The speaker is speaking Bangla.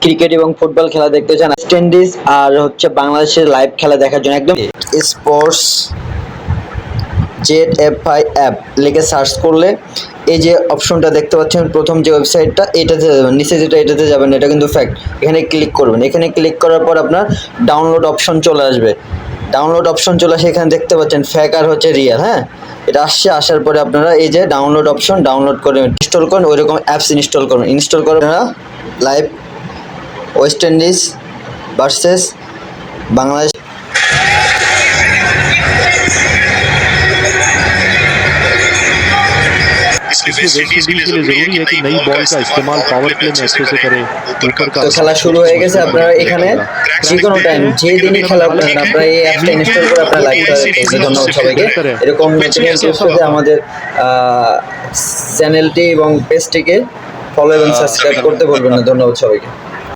ক্রিকেট এবং ফুটবল খেলা দেখতে চান, ওয়েস্ট ইন্ডিজ আর হচ্ছে বাংলাদেশের লাইভ খেলা দেখার জন্য একদম স্পোর্টস ZFI অ্যাপ লিখে সার্চ করলে এই যে অপশনটা দেখতে পাচ্ছেন, প্রথম যে ওয়েবসাইটটা এটাতে যাবেন, নিচে যেটা এটাতে যাবেন, এটা কিন্তু ফ্যাক্ট। এখানে ক্লিক করবেন, এখানে ক্লিক করার পর আপনার ডাউনলোড অপশন চলে আসবে। ডাউনলোড অপশন চলে আসে, এখানে দেখতে পাচ্ছেন ফ্যাক আর হচ্ছে রিয়েল। হ্যাঁ, এটা আসছে, আসার পরে আপনারা এই যে ডাউনলোড অপশন ডাউনলোড করে ইনস্টল করুন, ওইরকম অ্যাপস ইনস্টল করুন। ইনস্টল করে আপনারা live West Indies versus Bangladesh इसलिए वेस्ट इंडीज के लिए जरूरी है कि नई बॉल का इस्तेमाल पावर प्ले में अच्छे से करे। ऊपर का তো খেলা শুরু হয়ে গেছে। আপনারা এখানে যে কোনো টাইম যে দিনই খেলা আপনারা এই অ্যাপটা ইনস্টল করে আপনারা লাইভ করতে। ধন্যবাদ সবাইকে। এরকম নতুন টিপসে আমাদের চ্যানেলটি এবং পেজটিকে ফলো এবং সাবস্ক্রাইব করতে ভুলবেন না। ধন্যবাদ সবাইকে।